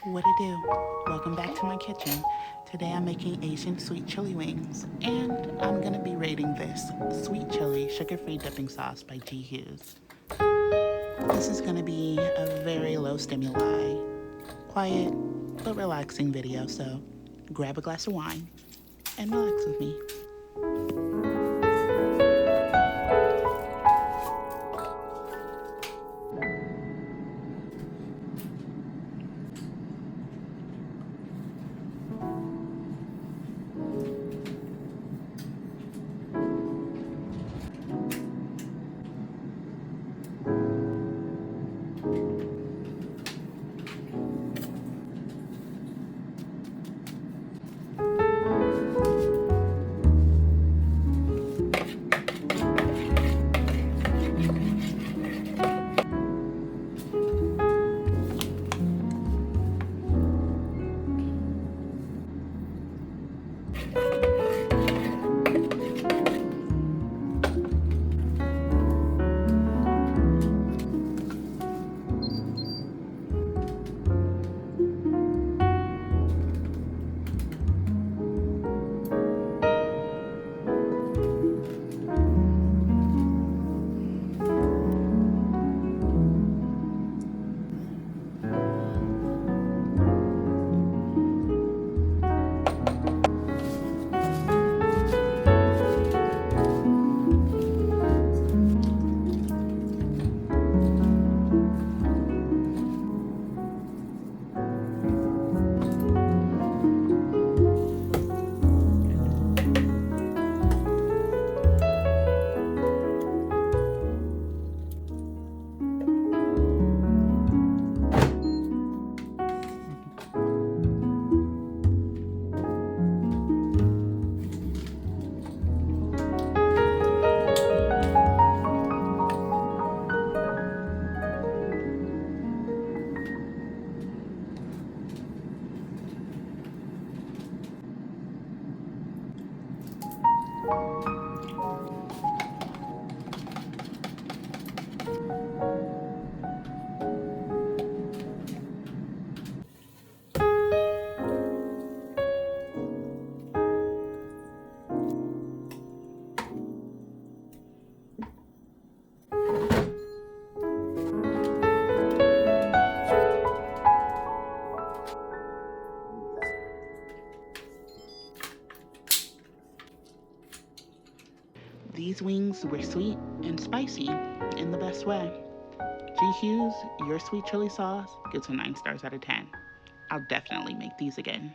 What it do? Welcome back to my kitchen. Today I'm making Asian sweet chili wings, and I'm gonna be rating this sweet chili sugar-free dipping sauce by G. Hughes. This is gonna be a very low stimuli, quiet but relaxing video, so grab a glass of wine and relax with me. These wings were sweet and spicy in the best way. G. Hughes, your sweet chili sauce gets a 9 stars out of 10. I'll definitely make these again.